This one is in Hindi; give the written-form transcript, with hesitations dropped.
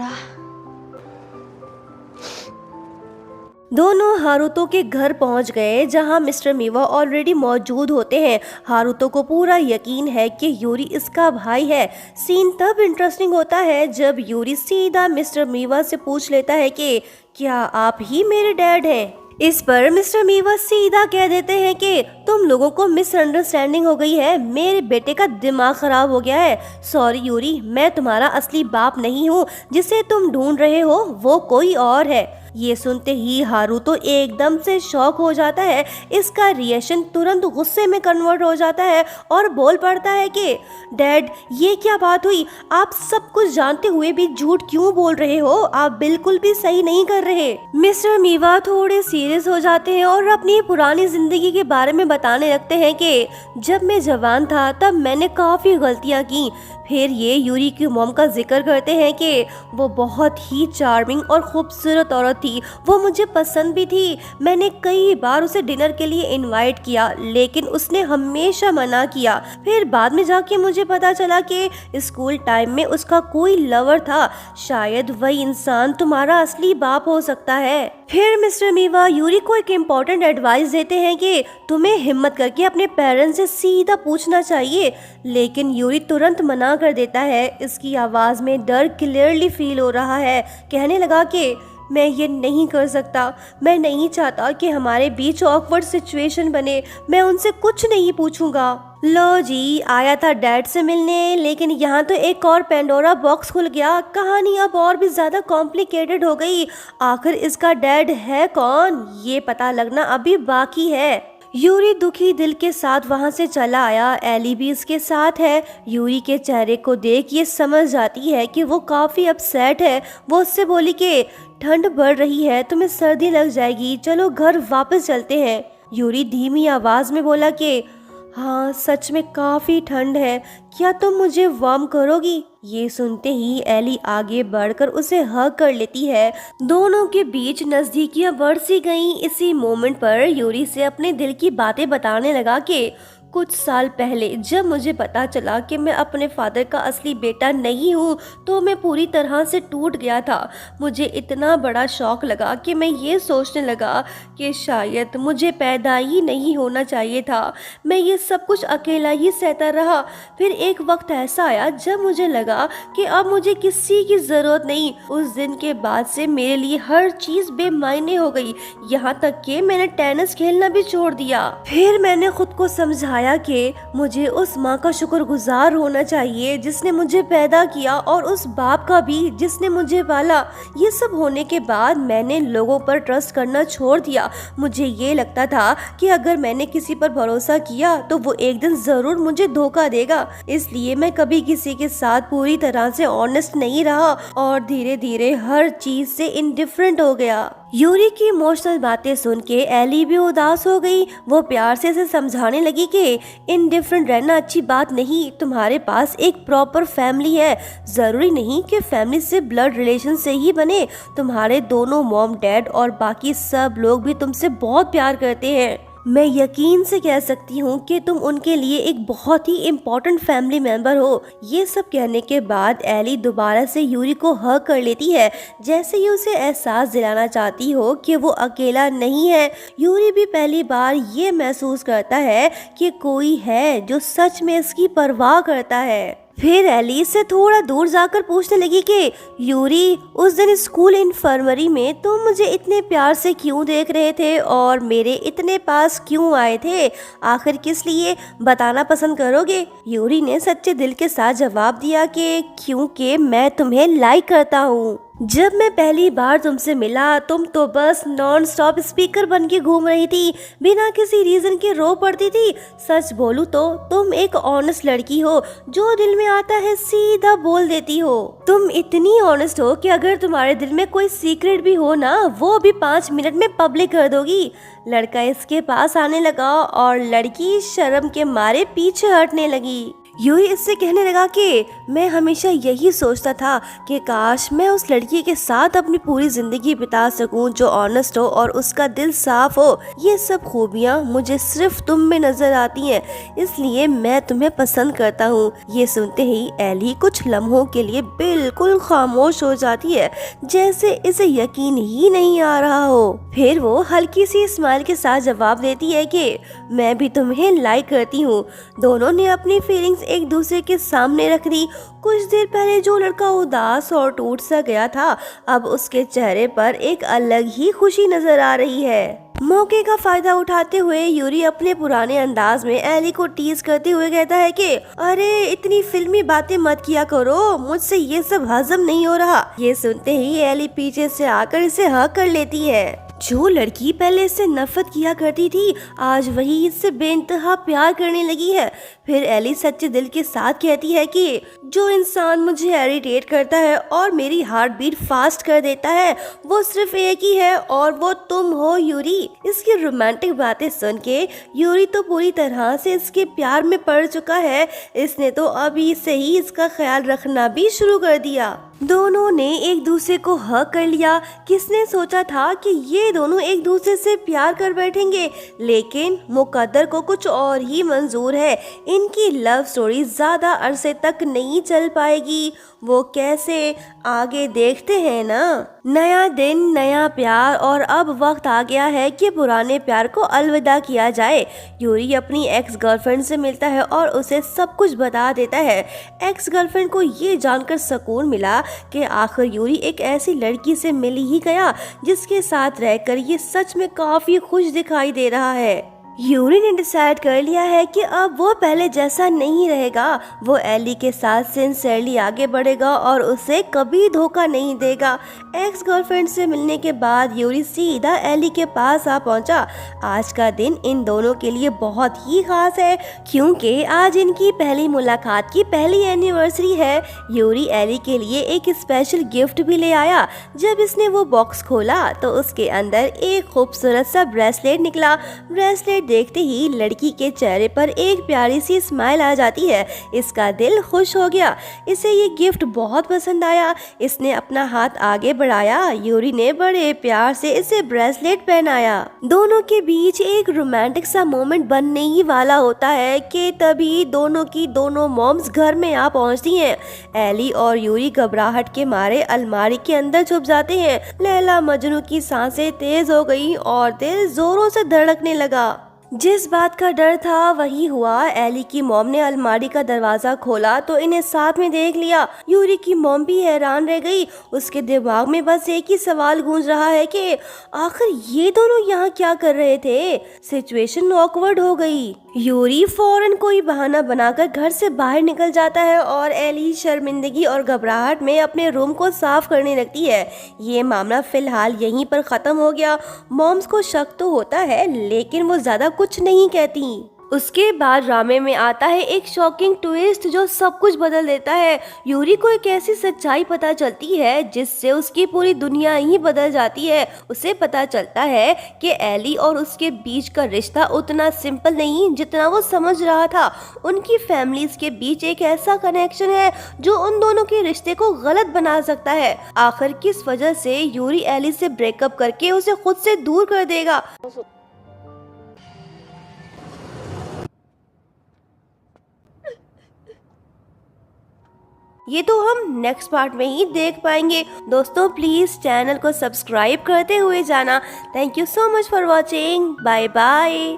थोड़ा। दोनों हारुतो के घर पहुंच गए जहां मिस्टर मीवा ऑलरेडी मौजूद होते हैं। हारुतो को पूरा यकीन है कि यूरी इसका भाई है। सीन तब इंटरेस्टिंग होता है जब यूरी सीधा मिस्टर मीवा से पूछ लेता है कि क्या आप ही मेरे डैड हैं। इस पर मिस्टर मीवा सीधा कह देते हैं कि तुम लोगों को मिसअंडरस्टैंडिंग हो गई है, मेरे बेटे का दिमाग खराब हो गया है। सॉरी यूरी, मैं तुम्हारा असली बाप नहीं हूँ, जिसे तुम ढूंढ रहे हो वो कोई और है। ये सुनते ही हारुतो एकदम से शॉक हो जाता है। इसका रिएक्शन तुरंत गुस्से में कन्वर्ट हो जाता है और बोल पड़ता है कि डैड, ये क्या बात हुई? आप सब कुछ जानते हुए भी झूठ क्यों बोल रहे हो? आप बिल्कुल भी सही नहीं कर रहे। मिस्टर मीवा थोड़े सीरियस हो जाते हैं और अपनी पुरानी जिंदगी के बारे में बताने लगते हैं कि जब मैं जवान था तब मैंने काफी गलतियां की। फिर ये यूरी की मॉम का जिक्र करते हैं कि वो बहुत ही चार्मिंग और खूबसूरत औरत थी। वो मुझे पसंद भी थी। मैंने कई बार उसे डिनर के लिए इनवाइट किया, लेकिन उसने हमेशा मना किया। फिर बाद में जाके मुझे पता चला कि स्कूल टाइम में उसका कोई लवर था। शायद वही इंसान तुम्हारा असली बाप हो सकता है। फिर मिस्टर मीवा यूरी को एक इम्पोर्टेंट एडवाइस देते हैं कि तुम्हें हिम्मत करके अपने पेरेंट्स से सीधा पूछना चाहिए, लेकिन यूरी तुरंत मना कर देता है। इसकी आवाज में डर क्लियरली फील हो रहा है। कहने लगा कि मैं ये नहीं कर सकता, मैं नहीं चाहता कि हमारे बीच ऑकवर्ड सिचुएशन बने। मैं उनसे कुछ नहीं पूछूंगा। लो जी, आया था डैड से मिलने, लेकिन यहाँ तो एक और पेंडोरा बॉक्स खुल गया। कहानी अब और भी ज्यादा कॉम्प्लिकेटेड हो गई। आखिर इसका डैड है कौन, ये पता लगना अभी बाकी है। यूरी दुखी दिल के साथ वहां से चला आया। एली भी इसके साथ है। यूरी के चेहरे को देख ये समझ जाती है कि वो काफी अपसेट है। वो उससे बोली कि ठंड बढ़ रही है, तुम्हें सर्दी लग जाएगी, चलो घर वापस चलते हैं। यूरी धीमी आवाज में बोला कि हाँ, सच में काफी ठंड है, क्या तुम मुझे वार्म करोगी? ये सुनते ही एली आगे बढ़कर उसे हग कर लेती है। दोनों के बीच नजदीकियां बढ़ सी गईं। इसी मोमेंट पर यूरी से अपने दिल की बातें बताने लगा कि कुछ साल पहले जब मुझे पता चला कि मैं अपने फादर का असली बेटा नहीं हूँ, तो मैं पूरी तरह से टूट गया था। मुझे इतना बड़ा शॉक लगा कि मैं ये सोचने लगा कि शायद मुझे पैदा ही नहीं होना चाहिए था। मैं ये सब कुछ अकेला ही सहता रहा। फिर एक वक्त ऐसा आया जब मुझे लगा कि अब मुझे किसी की जरूरत नहीं। उस दिन के बाद से मेरे लिए हर चीज बेमायने हो गई, यहाँ तक कि मैंने टेनिस खेलना भी छोड़ दिया। फिर मैंने खुद को समझाया कि मुझे उस माँ का शुक्रगुजार होना चाहिए जिसने मुझे पैदा किया, और उस बाप का भी जिसने मुझे पाला। ये सब होने के बाद मैंने लोगों पर ट्रस्ट करना छोड़ दिया। मुझे ये लगता था कि अगर मैंने किसी पर भरोसा किया तो वो एक दिन जरूर मुझे धोखा देगा। इसलिए मैं कभी किसी के साथ पूरी तरह से ऑनेस्ट नहीं रहा और धीरे धीरे हर चीज से इनडिफरेंट हो गया। यूरी की इमोशनल बातें सुन के एली भी उदास हो गई। वो प्यार से इसे समझाने लगी कि इनडिफरेंट रहना अच्छी बात नहीं। तुम्हारे पास एक प्रॉपर फैमिली है, जरूरी नहीं कि फैमिली से ब्लड रिलेशन से ही बने। तुम्हारे दोनों मॉम डैड और बाकी सब लोग भी तुमसे बहुत प्यार करते हैं। मैं यकीन से कह सकती हूँ कि तुम उनके लिए एक बहुत ही इम्पोर्टेंट फैमिली मेंबर हो। ये सब कहने के बाद एली दोबारा से यूरी को हग कर लेती है, जैसे ही उसे एहसास दिलाना चाहती हो कि वो अकेला नहीं है। यूरी भी पहली बार ये महसूस करता है कि कोई है जो सच में इसकी परवाह करता है। फिर एली से थोड़ा दूर जाकर पूछने लगी कि यूरी, उस दिन स्कूल इन्फर्मरी में तुम मुझे इतने प्यार से क्यों देख रहे थे और मेरे इतने पास क्यों आए थे? आखिर किस लिए, बताना पसंद करोगे? यूरी ने सच्चे दिल के साथ जवाब दिया कि क्योंकि मैं तुम्हें लाइक करता हूँ। जब मैं पहली बार तुमसे मिला तुम तो बस नॉन स्टॉप स्पीकर बन के घूम रही थी, बिना किसी रीजन के रो पड़ती थी। सच बोलूं तो तुम एक ऑनेस्ट लड़की हो, जो दिल में आता है सीधा बोल देती हो। तुम इतनी ऑनेस्ट हो कि अगर तुम्हारे दिल में कोई सीक्रेट भी हो ना, वो भी 5 मिनट में पब्लिक कर दोगी। लड़का इसके पास आने लगा और लड़की शर्म के मारे पीछे हटने लगी। यूरी इससे कहने लगा कि मैं हमेशा यही सोचता था कि काश मैं उस लड़की के साथ अपनी पूरी जिंदगी बिता सकूं जो ऑनेस्ट हो और उसका दिल साफ हो। ये सब खूबियां मुझे सिर्फ तुम में नजर आती हैं, इसलिए मैं तुम्हें पसंद करता हूँ। ये सुनते ही एली कुछ लम्हों के लिए बिल्कुल खामोश हो जाती है, जैसे इसे यकीन ही नहीं आ रहा हो। फिर वो हल्की सी स्माइल के साथ जवाब देती है कि मैं भी तुम्हें लाइक करती हूँ। दोनों ने अपनी फीलिंग्स एक दूसरे के सामने रख दी। कुछ देर पहले जो लड़का उदास और टूट सा गया था, अब उसके चेहरे पर एक अलग ही खुशी नजर आ रही है। मौके का फायदा उठाते हुए यूरी अपने पुराने अंदाज में एली को टीज करते हुए कहता है कि अरे इतनी फिल्मी बातें मत किया करो, मुझसे ये सब हजम नहीं हो रहा। ये सुनते ही एली पीछे से आकर इसे हक कर लेती है। जो लड़की पहले इससे नफरत किया करती थी, आज वही इससे बेइंतहा प्यार करने लगी है। फिर एली सच्चे दिल के साथ कहती है कि जो इंसान मुझे इरिटेट करता है और मेरी हार्ट बीट फास्ट कर देता है, वो सिर्फ एक ही है और वो तुम हो यूरी। इसकी रोमांटिक बातें सुन के यूरी तो पूरी तरह से इसके प्यार में पड़ चुका है। इसने तो अभी से ही इसका ख्याल रखना भी शुरू कर दिया। दोनों ने एक दूसरे को हक कर लिया। किसने सोचा था कि ये दोनों एक दूसरे से प्यार कर बैठेंगे, लेकिन मुकद्दर को कुछ और ही मंजूर है। इनकी लव स्टोरी ज्यादा अरसे तक नहीं चल पाएगी। वो कैसे, आगे देखते हैं ना। नया दिन, नया प्यार, और अब वक्त आ गया है कि पुराने प्यार को अलविदा किया जाए। यूरी अपनी एक्स गर्लफ्रेंड से मिलता है और उसे सब कुछ बता देता है। एक्स गर्लफ्रेंड को ये जानकर सुकून मिला कि आखिर यूरी एक ऐसी लड़की से मिल ही गया जिसके साथ रहकर ये सच में काफी खुश दिखाई दे रहा है। यूरी ने डिसाइड कर लिया है कि अब वो पहले जैसा नहीं रहेगा। वो एली के साथ सिंसियरली आगे बढ़ेगा और उसे कभी धोखा नहीं देगा। एक्स गर्लफ्रेंड से मिलने के बाद यूरी सीधा एली के पास आ पहुंचा। आज का दिन इन दोनों के लिए बहुत ही खास है, क्योंकि आज इनकी पहली मुलाकात की पहली एनिवर्सरी है। यूरी एली के लिए एक स्पेशल गिफ्ट भी ले आया। जब इसने वो बॉक्स खोला तो उसके अंदर एक खूबसूरत सा ब्रेसलेट निकला। ब्रेसलेट देखते ही लड़की के चेहरे पर एक प्यारी सी स्माइल आ जाती है। इसका दिल खुश हो गया। इसे ये गिफ्ट बहुत पसंद आया। इसने अपना हाथ आगे बढ़ाया। यूरी ने बड़े प्यार से इसे ब्रेसलेट पहनाया। दोनों के बीच एक रोमांटिक सा मोमेंट बनने ही वाला होता है कि तभी दोनों की दोनों मॉम्स घर में आ पहुंचती हैं। एली और यूरी घबराहट के मारे अलमारी के अंदर छुप जाते हैं। लैला मजनू की सांसें तेज हो गई और दिल जोरों से धड़कने लगा। जिस बात का डर था वही हुआ। एली की मॉम ने अलमारी का दरवाजा खोला तो इन्हें साथ में देख लिया। यूरी की मॉम भी हैरान रह गई। उसके दिमाग में बस एक ही सवाल गूंज रहा है कि आखिर ये दोनों यहाँ क्या कर रहे थे। सिचुएशन ऑकवर्ड हो गई। यूरी फौरन कोई बहाना बनाकर घर से बाहर निकल जाता है और एली शर्मिंदगी और घबराहट में अपने रूम को साफ करने लगती है। ये मामला फिलहाल यहीं पर खत्म हो गया। मॉम्स को शक तो होता है, लेकिन वो ज्यादा कुछ नहीं कहती। उसके बाद ड्रामे में आता है एक शॉकिंग ट्विस्ट जो सब कुछ बदल देता है। यूरी को एक ऐसी सच्चाई पता चलती है जिससे उसकी पूरी दुनिया ही बदल जाती है। उसे पता चलता है कि एली और उसके बीच का रिश्ता उतना सिंपल नहीं जितना वो समझ रहा था। उनकी फैमिलीज के बीच एक ऐसा कनेक्शन है जो उन दोनों के रिश्ते को गलत बना सकता है। आखिर किस वजह से यूरी एली से ब्रेकअप करके उसे खुद से दूर कर देगा। ये तो हम नेक्स्ट पार्ट में ही देख पाएंगे। दोस्तों प्लीज चैनल को सब्सक्राइब करते हुए जाना। Thank you so much for watching. Bye bye.